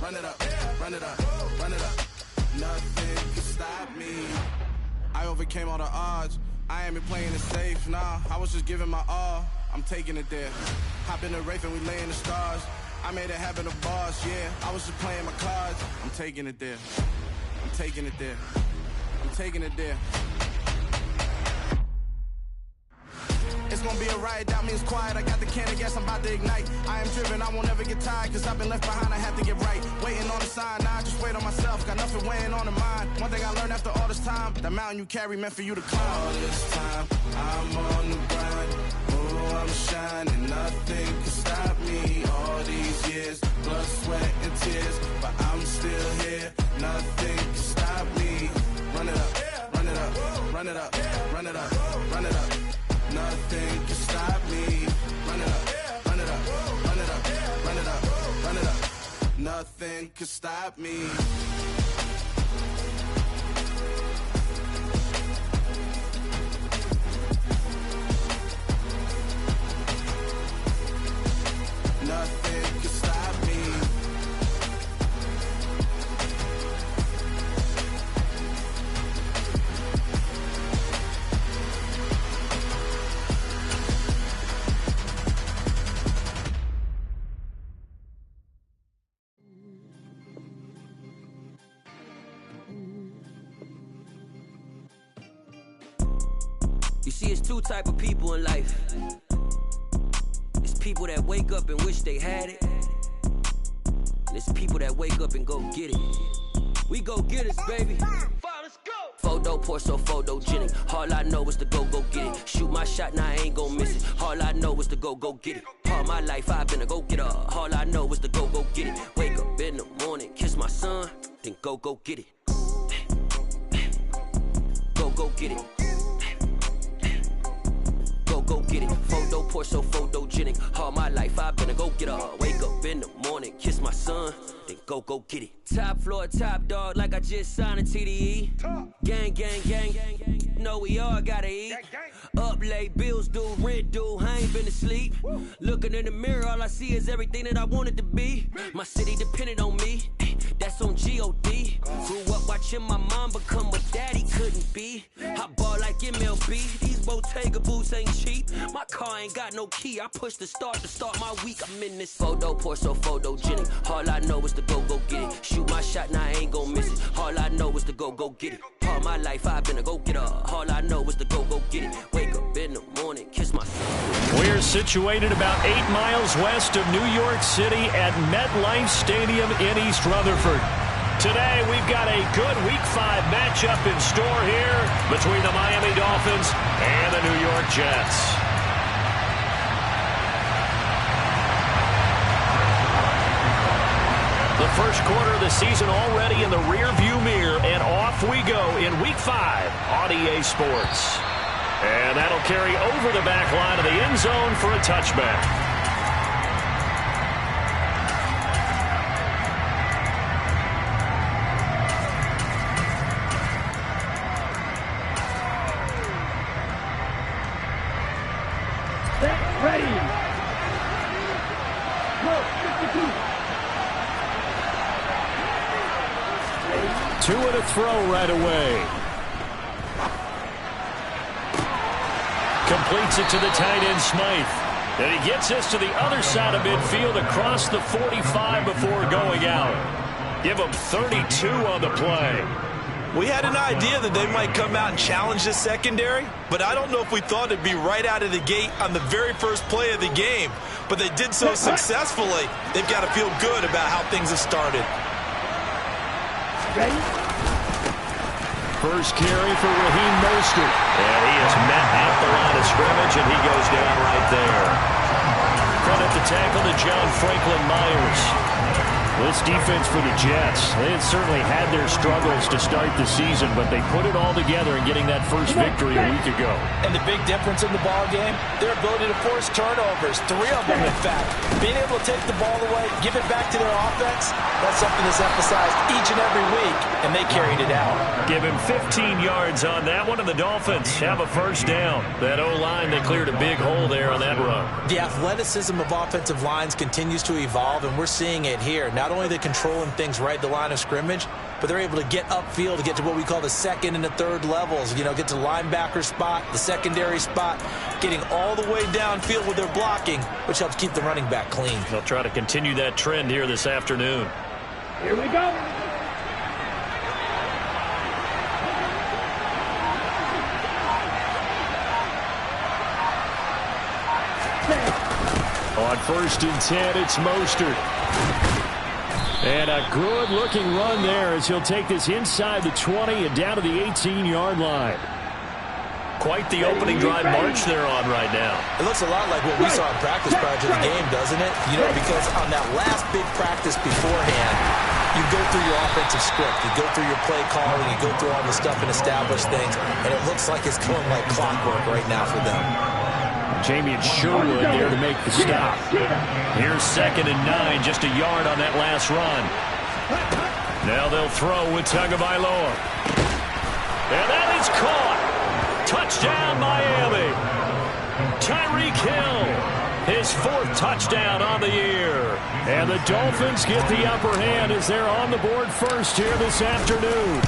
run it up, run it up, run it up. Nothing can stop me. I overcame all the odds. I ain't been playing it safe, nah. I was just giving my all. I'm taking it there. Hop in the Wraith and we lay in the stars. I made it happen to boss, yeah. I was just playing my cards. I'm taking it there. I'm taking it there. I'm taking it there. It's gonna be a riot, that means quiet. I got the can of gas, I'm about to ignite. I am driven, I won't ever get tired, cause I've been left behind, I have to get right. Waiting on the sign, now I just wait on myself. Got nothing weighing on the mind. One thing I learned after all this time, the mountain you carry meant for you to climb. All this time, I'm on the grind. Oh, I'm shining, nothing can stop me. All these years, blood, sweat, and tears, but I'm still here. Nothing can stop me. Run it up, run it up, run it up, run it up, run it up. Nothing can stop me. Run it up, run it up, run it up, run it up, run it up. Nothing can stop me. Nothing can stop me. You see, it's two type of people in life. It's people that wake up and wish they had it. And it's people that wake up and go get it. We go get it, baby. Let's go. Photo, Porso, photogenic. All I know is to go get it. Shoot my shot, now I ain't gon' miss it. All I know is to go get it. All my life I've been a go-getter. All I know is to go get it. Wake up in the morning, kiss my son, then go get it. Go get it. Go get it. Photo, Porso, photogenic. All my life I've been a go-getter. Wake up in the morning, kiss my son, then go get it. Top floor, top dog, like I just signed a TDE. Gang, gang, gang, gang. Know we all gotta eat. Up late, bills due, rent due, I ain't been asleep. Looking in the mirror, all I see is everything that I wanted to be. My city depended on me, that's on G.O.D. Grew up watching my mom become what daddy couldn't be. I ball like MLB, these Bottega boots ain't cheap. My car ain't got no key, I push the start to start my week. I'm in this photo, Porso, photogenic. All I know is to go get it. Shoot my shot, now I ain't gon' miss it. All I know is to go get it. All my life I've been a go-getter. All I know is to go get it. Wake up in the morning, kiss my son. We're situated about 8 miles west of New York City at MetLife Stadium in East Rutherford. Today, we've got a good Week 5 matchup in store here between the Miami Dolphins and the New York Jets. The first quarter of the season already in the rear-view mirror, and off we go in Week 5 on EA Sports. And that'll carry over the back line of the end zone for a touchback. Ready. Go, 52. Two and a throw right away. Completes it to the tight end, Smythe. And he gets us to the other side of midfield across the 45 before going out. Give him 32 on the play. We had an idea that they might come out and challenge this secondary, but I don't know if we thought it'd be right out of the gate on the very first play of the game. But they did so successfully, they've got to feel good about how things have started. Ready? First carry for Raheem Mostert. And he is met at the line of scrimmage, and he goes down right there. Credit the tackle to John Franklin Myers. This defense for the Jets, they had certainly had their struggles to start the season, but they put it all together in getting that first victory a week ago. And the big difference in the ball game, their ability to force turnovers, 3 of them in fact. Being able to take the ball away, give it back to their offense, that's something that's emphasized each and every week, and they carried it out. Give him 15 yards on that one, and the Dolphins have a first down. That O-line, they cleared a big hole there on that run. The athleticism of offensive lines continues to evolve, and we're seeing it here. Not only are they controlling things right at the line of scrimmage, but they're able to get upfield to get to what we call the second and the third levels. You know, get to the linebacker spot, the secondary spot, getting all the way downfield with their blocking, which helps keep the running back clean. They'll try to continue that trend here this afternoon. Here we go. On 1st and 10, it's Mostert. And a good-looking run there as he'll take this inside the 20 and down to the 18-yard line. Quite the opening drive march they're on right now. It looks a lot like what we saw in practice prior to the game, doesn't it? You know, because on that last big practice beforehand, you go through your offensive script, you go through your play calling, you go through all the stuff and establish things, and it looks like it's going like clockwork right now for them. Jamie and Sherwood there to make the stop. Here's 2nd and 9, just a yard on that last run. Now they'll throw with Tagovailoa. And that is caught. Touchdown, Miami. Tyreek Hill, his 4th touchdown on the year. And the Dolphins get the upper hand as they're on the board first here this afternoon.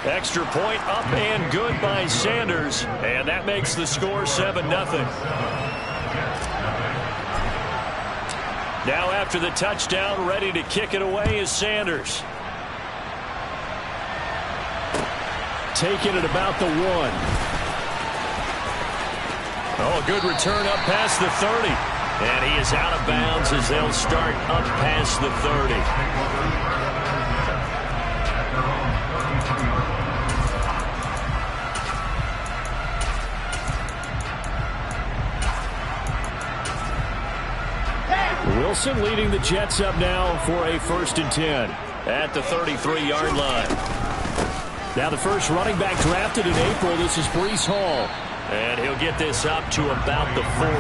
Extra point up and good by Sanders, and that makes the score 7-0. Now after the touchdown, ready to kick it away is Sanders. Taking it about the 1. Oh, good return up past the 30. And he is out of bounds as they'll start up past the 30. Wilson leading the Jets up now for a 1st and 10 at the 33-yard line. Now the first running back drafted in April, this is Breece Hall. And he'll get this up to about the 40.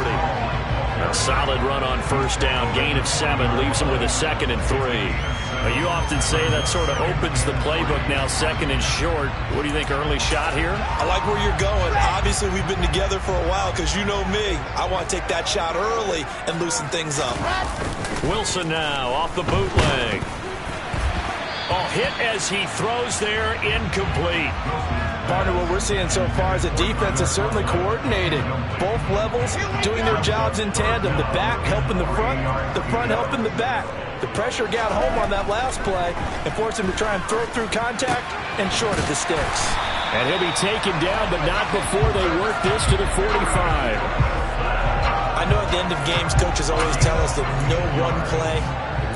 A solid run on 1st down, gain of 7, leaves him with a 2nd and 3. You often say that sort of opens the playbook now, 2nd and short. What do you think, early shot here? I like where you're going. Obviously, we've been together for a while because you know me. I want to take that shot early and loosen things up. Wilson now off the bootleg. Oh, hit as he throws there, incomplete. Partner, what we're seeing so far is the defense is certainly coordinated. Both levels doing their jobs in tandem. The back helping the front helping the back. The pressure got home on that last play and forced him to try and throw through contact and short of the sticks. And he'll be taken down, but not before they work this to the 45. I know at the end of games, coaches always tell us that no one play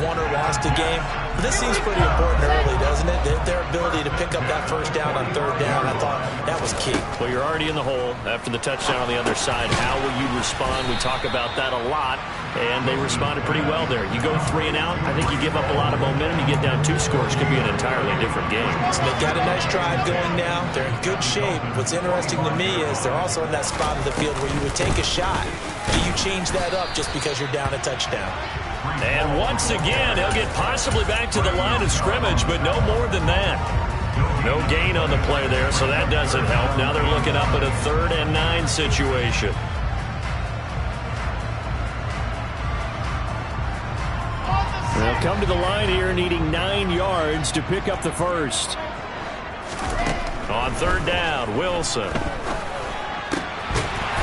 won or lost a game. But this seems pretty important early, doesn't it? Their ability to pick up that 1st down on 3rd down, I thought that was key. Well, you're already in the hole after the touchdown on the other side. How will you respond? We talk about that a lot, and they responded pretty well there. You go 3 and out, I think you give up a lot of momentum. You get down 2 scores, could be an entirely different game. So they got a nice drive going now. They're in good shape. What's interesting to me is they're also in that spot of the field where you would take a shot. Do you change that up just because you're down a touchdown? And once again, he'll get possibly back to the line of scrimmage, but no more than that. No gain on the play there, so that doesn't help. Now they're looking up at a 3rd and 9 situation. They'll come to the line here needing 9 yards to pick up the 1st. On 3rd down, Wilson.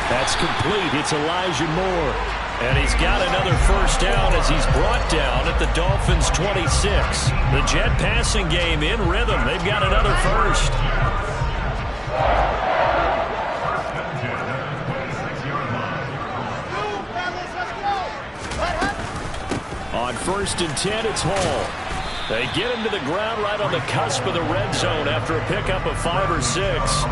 That's complete. It's Elijah Moore. And he's got another 1st down as he's brought down at the Dolphins' 26. The Jet passing game in rhythm. They've got another 1st. On 1st and 10, it's Hall. They get him to the ground right on the cusp of the red zone after a pickup of 5 or 6.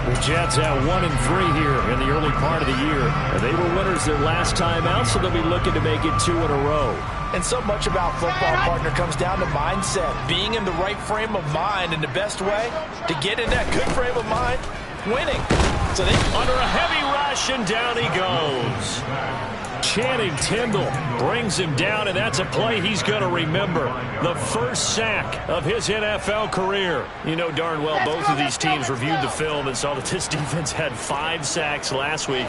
The Jets have 1 and 3 here in the early part of the year. And they were winners their last time out, so they'll be looking to make it 2 in a row. And so much about football, partner, comes down to mindset. Being in the right frame of mind, and the best way to get in that good frame of mind, winning. So they under a heavy rush, and down he goes. Channing Tindall brings him down, and that's a play he's going to remember. The 1st sack of his NFL career. You know darn well both of these teams reviewed the film and saw that this defense had 5 sacks last week.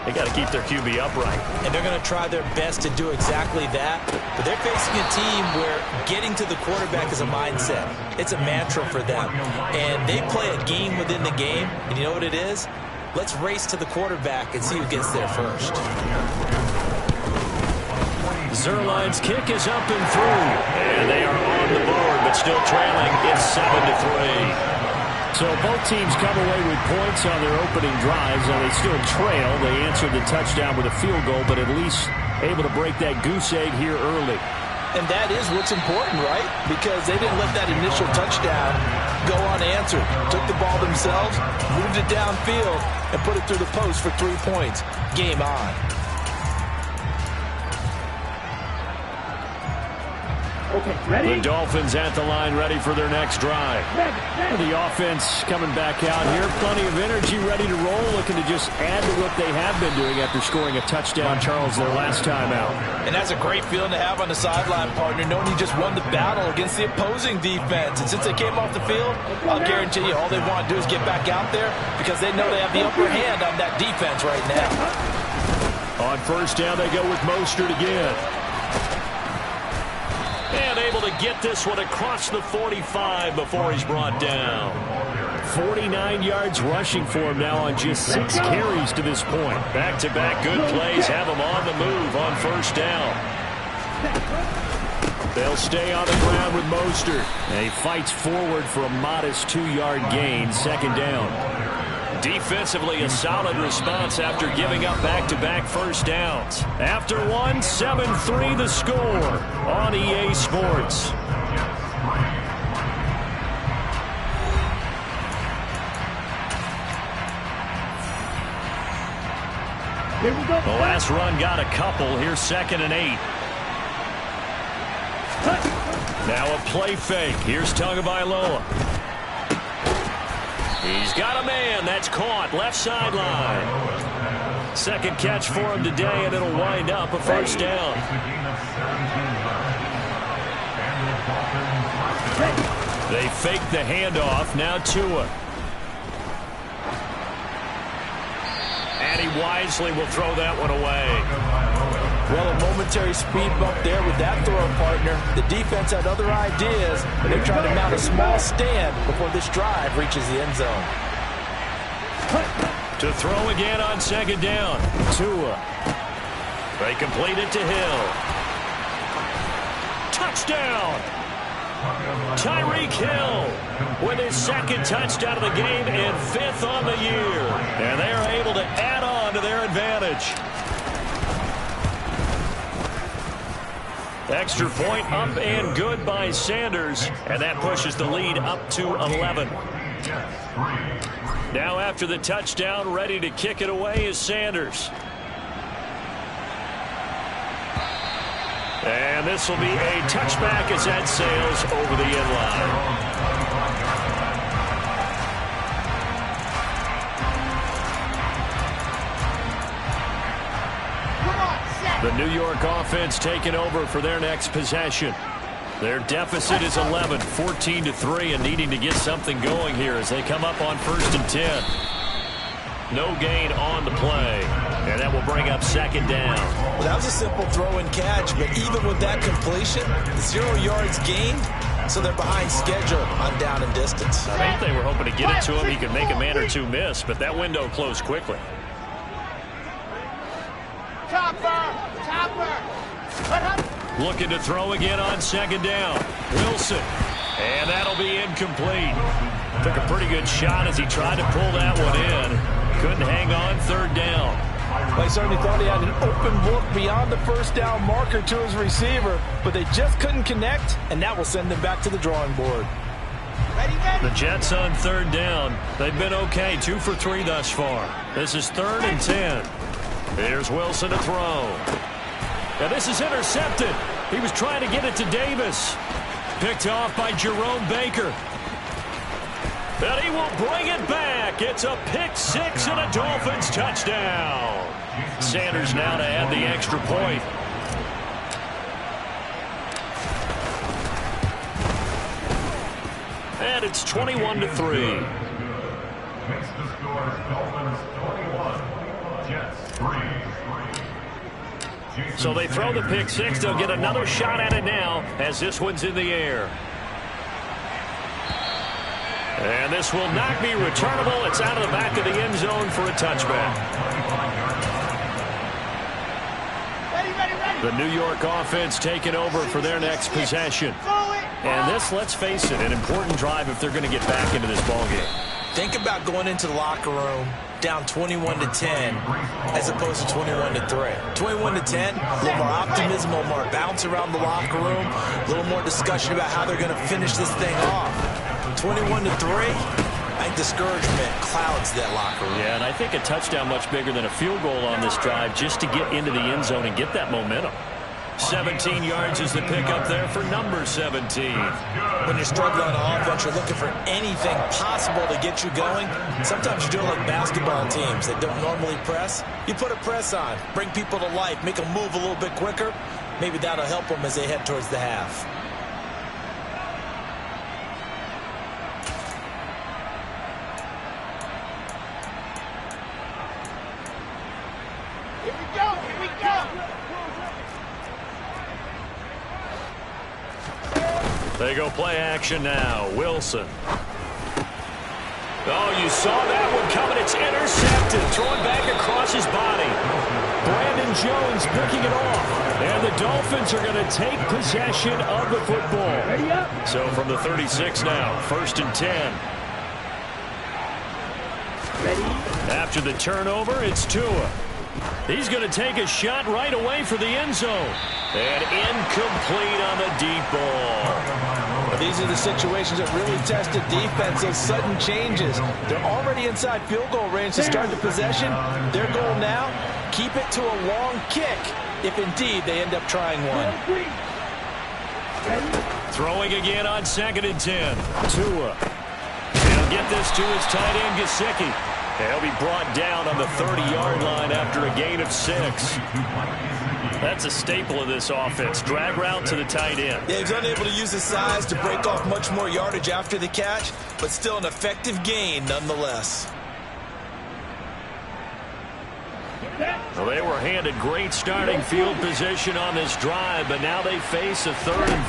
They got to keep their QB upright. And they're going to try their best to do exactly that. But they're facing a team where getting to the quarterback is a mindset. It's a mantra for them. And they play a game within the game. And you know what it is? Let's race to the quarterback and see who gets there first. Zerline's kick is up and through. And they are on the board, but still trailing. It's 7-3. So both teams come away with points on their opening drives, and they still trail. They answered the touchdown with a field goal, but at least able to break that goose egg here early. And that is what's important, right? Because they didn't let that initial touchdown go unanswered. Took the ball themselves, moved it downfield, and put it through the post for 3 points. Game on. The Dolphins at the line, ready for their next drive. The offense coming back out here. Plenty of energy, ready to roll, looking to just add to what they have been doing after scoring a touchdown, Charles, their last time out. And that's a great feeling to have on the sideline, partner, knowing you just won the battle against the opposing defense. And since they came off the field, I'll guarantee you all they want to do is get back out there because they know they have the upper hand on that defense right now. On first down, they go with Mostert again. And able to get this one across the 45 before he's brought down. 49 yards rushing for him now on just 6 carries to this point. Back-to-back good plays have him on the move on first down. They'll stay on the ground with Mostert. And he fights forward for a modest 2-yard gain, second down. Defensively, a solid response after giving up back-to-back first downs. After one, 7-3 the score on EA Sports. The last run got a couple. Here's 2nd and 8. Now a play fake. Here's Tagovailoa. He's got a man. That's caught. Left sideline. Second catch for him today, and it'll wind up a first down. They fake the handoff. Now Tua. And he wisely will throw that one away. Well, a momentary speed bump there with that throw, partner. The defense had other ideas, but they tried to mount a small stand before this drive reaches the end zone. To throw again on second down. Tua. They complete it to Hill. Touchdown! Tyreek Hill with his 2nd touchdown of the game and 5th on the year. And they are able to add on to their advantage. Extra point up and good by Sanders, and that pushes the lead up to 11. Now after the touchdown, ready to kick it away is Sanders. And this will be a touchback as that sails over the end line. The New York offense taking over for their next possession. Their deficit is 11, 14-3, and needing to get something going here as they come up on 1st and 10. No gain on the play, and that will bring up 2nd down. Well, that was a simple throw and catch, but even with that completion, 0 yards gained, so they're behind schedule on down and distance. I think they were hoping to get it to him. He could make a man or two miss, but that window closed quickly. Looking to throw again on 2nd down. Wilson. And that'll be incomplete. Took a pretty good shot as he tried to pull that one in. Couldn't hang on 3rd down. Well, he certainly thought he had an open look beyond the first down marker to his receiver, but they just couldn't connect, and that will send them back to the drawing board. The Jets on 3rd down. They've been okay, 2 for 3 thus far. This is 3rd and 10. Here's Wilson to throw. Now this is intercepted. He was trying to get it to Davis. Picked off by Jerome Baker. And he will bring it back. It's a pick-6 and a Dolphins touchdown. Sanders now to add the extra point. And it's 21-3. Makes the score Dolphins 21, Jets 3. So they throw the pick six. They'll get another shot at it now as this one's in the air. And this will not be returnable. It's out of the back of the end zone for a touchback. The New York offense taking over for their next possession. And this, let's face it, an important drive if they're going to get back into this ballgame. Think about going into the locker room down 21-10 as opposed to 21-3. 21-10, a little more optimism, a little more bounce around the locker room, a little more discussion about how they're going to finish this thing off. 21-3, I think discouragement clouds that locker room. Yeah, and I think a touchdown much bigger than a field goal on this drive just to get into the end zone and get that momentum. 17 yards is the pickup there for number 17. When you're struggling on offense, you're looking for anything possible to get you going. Sometimes you do it like basketball teams that don't normally press. You put a press on, bring people to life, make them move a little bit quicker. Maybe that'll help them as they head towards the half. Here we go. They go play action now. Wilson. Oh, you saw that one coming. It's intercepted. Thrown back across his body. Brandon Jones picking it off. And the Dolphins are going to take possession of the football. So from the 36 now, 1st and 10. After the turnover, it's Tua. He's going to take a shot right away for the end zone. And incomplete on the deep ball. These are the situations that really test the defense, those sudden changes. They're already inside field goal range to start the possession. Their goal now, keep it to a long kick, if indeed they end up trying one. Throwing again on 2nd and 10. Tua. He'll get this to his tight end, Gesicki. He'll be brought down on the 30-yard line after a gain of 6. That's a staple of this offense. Drag route to the tight end. Yeah, he's unable to use his size to break off much more yardage after the catch, but still an effective gain nonetheless. Well, they were handed great starting field position on this drive, but now they face a 3rd and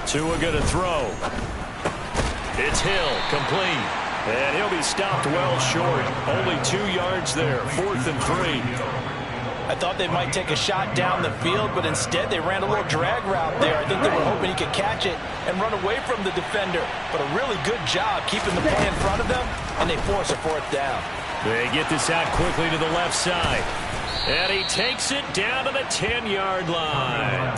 4. Tua going to throw. It's Hill, complete. And he'll be stopped well short. Only 2 yards there. 4th and 3. I thought they might take a shot down the field, but instead they ran a little drag route there. I think they were hoping he could catch it and run away from the defender. But a really good job keeping the play in front of them, and they force a 4th down. They get this out quickly to the left side. And he takes it down to the 10-yard line.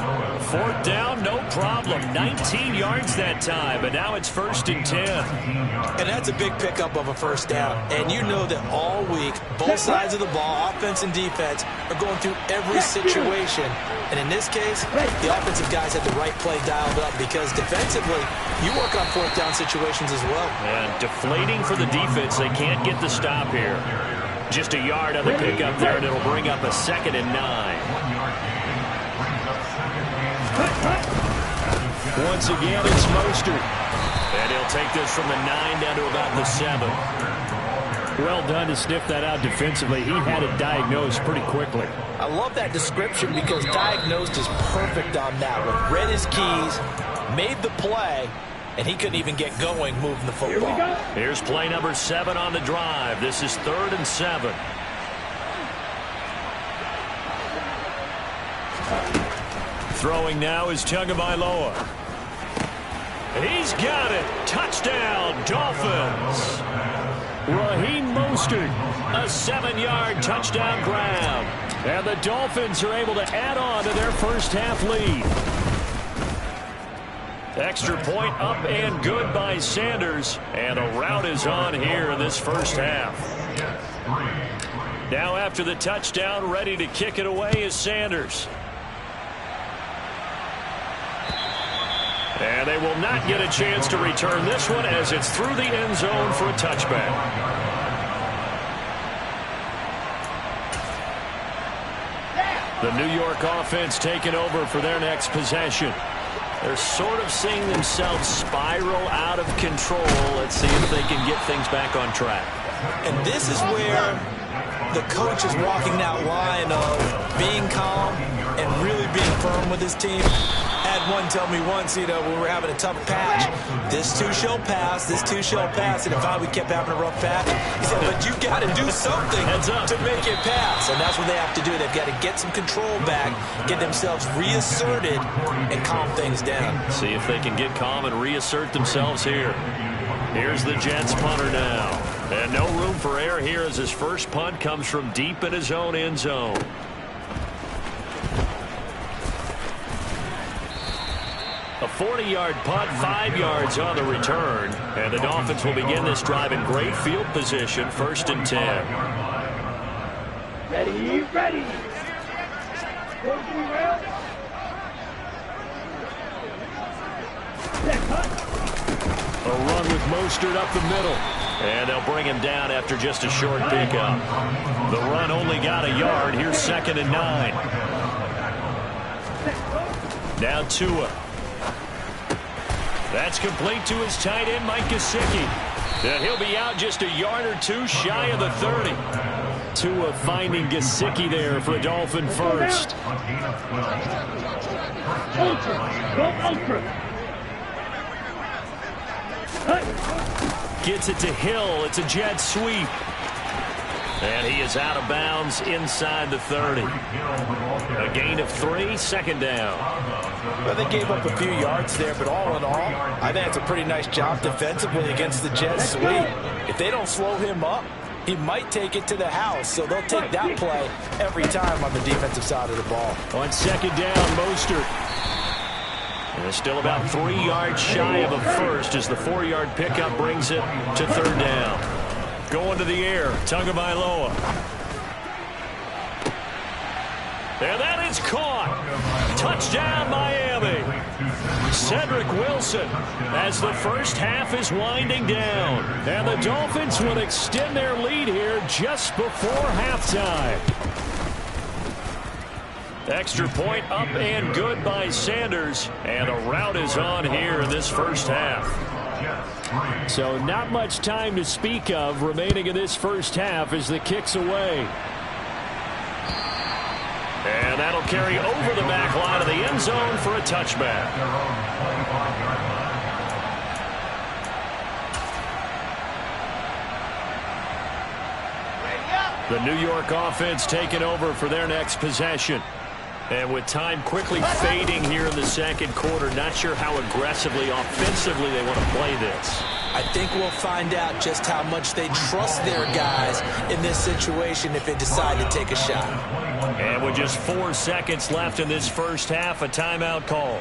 4th down, no problem. 19 yards that time, but now it's 1st and 10. And that's a big pickup of a 1st down. And you know that all week, both sides of the ball, offense and defense, are going through every situation. And in this case, the offensive guys had the right play dialed up because defensively, you work on 4th down situations as well. And deflating for the defense. They can't get the stop here. Just a yard on the pickup there, and it'll bring up a 2nd and 9. Once again, it's Mostert. And he'll take this from the 9 down to about the 7. Well done to sniff that out defensively. He had it diagnosed pretty quickly. I love that description because diagnosed is perfect on that one. Read his keys, made the play, and he couldn't even get going moving the football. Here's play number 7 on the drive. This is 3rd and 7. Throwing now is Tagovailoa. He's got it. Touchdown, Dolphins. Raheem Mostert, a 7-yard touchdown grab. And the Dolphins are able to add on to their first half lead. Extra point up and good by Sanders. And a rout is on here in this first half. Now after the touchdown, ready to kick it away is Sanders. And they will not get a chance to return this one as it's through the end zone for a touchback. The New York offense taking over for their next possession. They're sort of seeing themselves spiral out of control. Let's see if they can get things back on track. And this is where the coach is walking that line of being calm and really being firm with his team. I had one tell me once, when we were having a tough patch, this too shall pass, this too shall pass. And if we kept having a rough patch, he said, but you got to do something to make it pass. And that's what they have to do. They've got to get some control back, get themselves reasserted, and calm things down. See if they can get calm and reassert themselves here. Here's the Jets punter now. And no room for error here as his first punt comes from deep in his own end zone. A 40-yard punt, 5 yards on the return. And the Dolphins will begin this drive in great field position, 1st and 10. Ready, ready. A run with Mostert up the middle. And they'll bring him down after just a short pickup. The run only got a yard. Here's 2nd and 9. Now Tua. That's complete to his tight end, Mike Gesicki. And he'll be out just a yard or two shy of the 30. Tua finding Gesicki there for a Dolphin first. Gets it to Hill. It's a jet sweep. And he is out of bounds inside the 30. A gain of 3, 2nd down. Well, they gave up a few yards there, but all in all, I think it's a pretty nice job defensively against the jet sweep. If they don't slow him up, he might take it to the house, so they'll take that play every time on the defensive side of the ball. On 2nd down, Mostert. And it's still about 3 yards shy of a first as the 4-yard pickup brings it to 3rd down. Going to the air, Tagovailoa. And that is caught. Touchdown, Miami. Cedric Wilson as the first half is winding down. And the Dolphins would extend their lead here just before halftime. Extra point up and good by Sanders. And a rout is on here in this first half. So not much time to speak of remaining in this first half as the kick's away. And that'll carry over the back line of the end zone for a touchback. The New York offense taking over for their next possession. And with time quickly fading here in the second quarter, not sure how aggressively, offensively they want to play this. I think we'll find out just how much they trust their guys in this situation if they decide to take a shot. And with just 4 seconds left in this first half, a timeout call.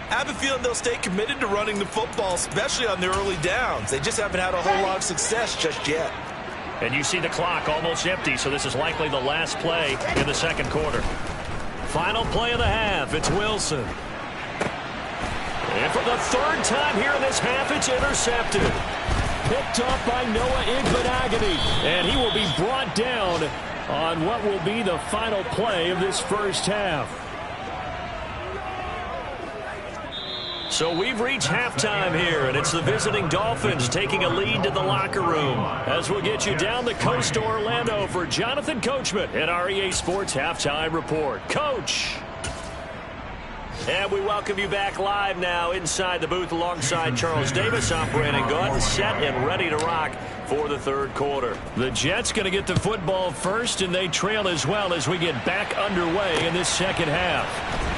I have a feeling they'll stay committed to running the football, especially on their early downs. They just haven't had a whole lot of success just yet. And you see the clock almost empty, so this is likely the last play in the second quarter. Final play of the half, it's Wilson. And for the 3rd time here in this half, it's intercepted. Picked off by Noah Igbenogany. And he will be brought down on what will be the final play of this first half. So we've reached halftime here, and it's the visiting Dolphins taking a lead to the locker room. As we'll get you down the coast to Orlando for Jonathan Coachman at our EA Sports Halftime Report. Coach! And we welcome you back live now inside the booth alongside Charles Davis. I'm Brandon Gunn, set and ready to rock for the third quarter. The Jets going to get the football first, and they trail as well as we get back underway in this second half.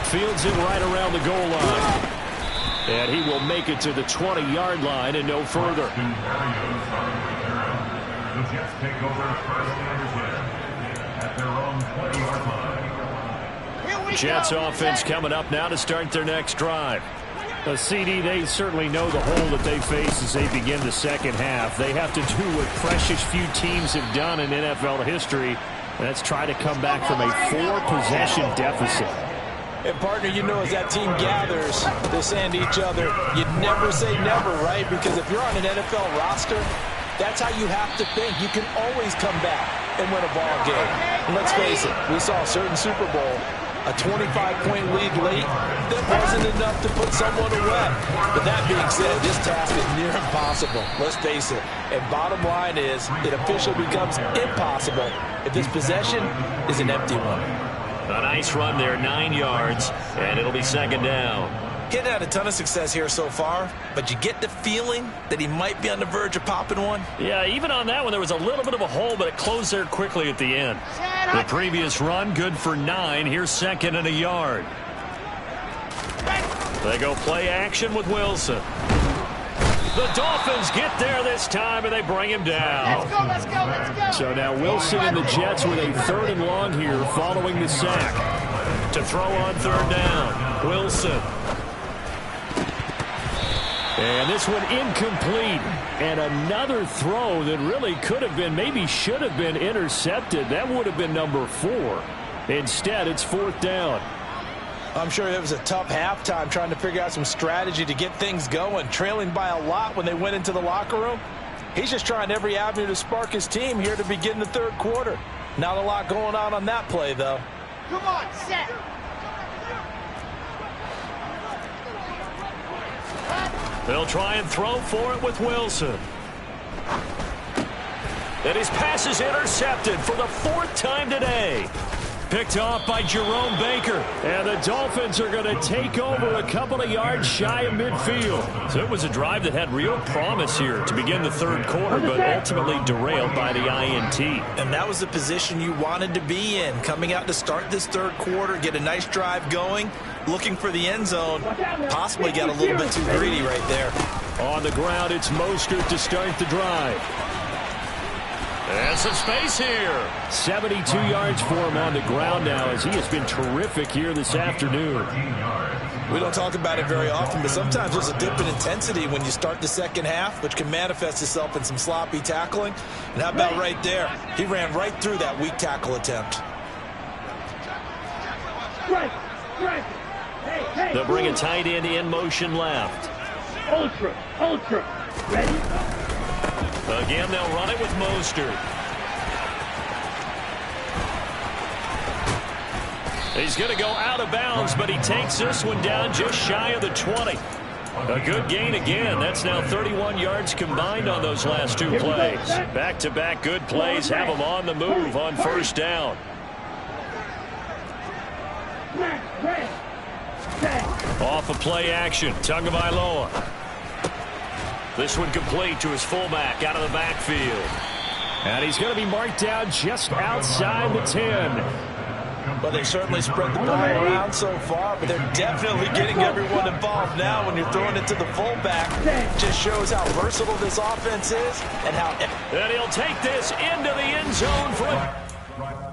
Fields it right around the goal line. And he will make it to the 20-yard line and no further. The Jets take over first and 10 at their own 20-yard line. Jets offense coming up now to start their next drive. CD, they certainly know the hole that they face as they begin the second half. They have to do what precious few teams have done in NFL history. That's try to come back from a 4-possession deficit. And, partner, you know, as that team gathers, they're saying to each other, you never say never, right? Because if you're on an NFL roster, that's how you have to think. You can always come back and win a ball game. And let's face it, we saw a certain Super Bowl, a 25-point lead late, that wasn't enough to put someone away. But that being said, this task is near impossible. Let's face it. And bottom line is, it officially becomes impossible if this possession is an empty one. A nice run there, 9 yards, and it'll be second down. He hadn't had a ton of success here so far, but you get the feeling that he might be on the verge of popping one. Yeah, even on that one, there was a little bit of a hole, but it closed there quickly at the end. The previous run, good for 9. Here's second and a yard. They go play action with Wilson. The Dolphins get there this time, and they bring him down. Let's go. So now Wilson and the Jets with a 3rd and long here following the sack. To throw on 3rd down, Wilson. And this one incomplete. And another throw that really could have been, maybe should have been intercepted. That would have been number 4. Instead, it's 4th down. I'm sure it was a tough halftime trying to figure out some strategy to get things going. Trailing by a lot when they went into the locker room. He's just trying every avenue to spark his team here to begin the 3rd quarter. Not a lot going on that play, though. Come on, set. They'll try and throw for it with Wilson. And his pass is intercepted for the 4th time today. Picked off by Jerome Baker. And the Dolphins are going to take over a couple of yards shy of midfield. So it was a drive that had real promise here to begin the 3rd quarter, but ultimately derailed by the INT. And that was the position you wanted to be in. Coming out to start this 3rd quarter, get a nice drive going, looking for the end zone. Possibly got a little bit too greedy right there. On the ground, it's Mostert to start the drive. And some space here. 72 yards for him on the ground now, as he has been terrific here this afternoon. We don't talk about it very often, but sometimes there's a dip in intensity when you start the second half, which can manifest itself in some sloppy tackling. And how about right there? He ran right through that weak tackle attempt. They'll bring a tight end in motion left. Ultra. Ready? Again, they'll run it with Mostert. He's going to go out of bounds, but he takes this one down just shy of the 20. A good gain again. That's now 31 yards combined on those last 2 plays. Back-to-back good plays have him on the move on 1st down. Off of play action, Tagovailoa. This one complete to his fullback out of the backfield. And he's going to be marked down just outside the 10. Well, they certainly spread the ball around so far, but they're definitely getting everyone involved now when you're throwing it to the fullback. Just shows how versatile this offense is and how... And he'll take this into the end zone for a...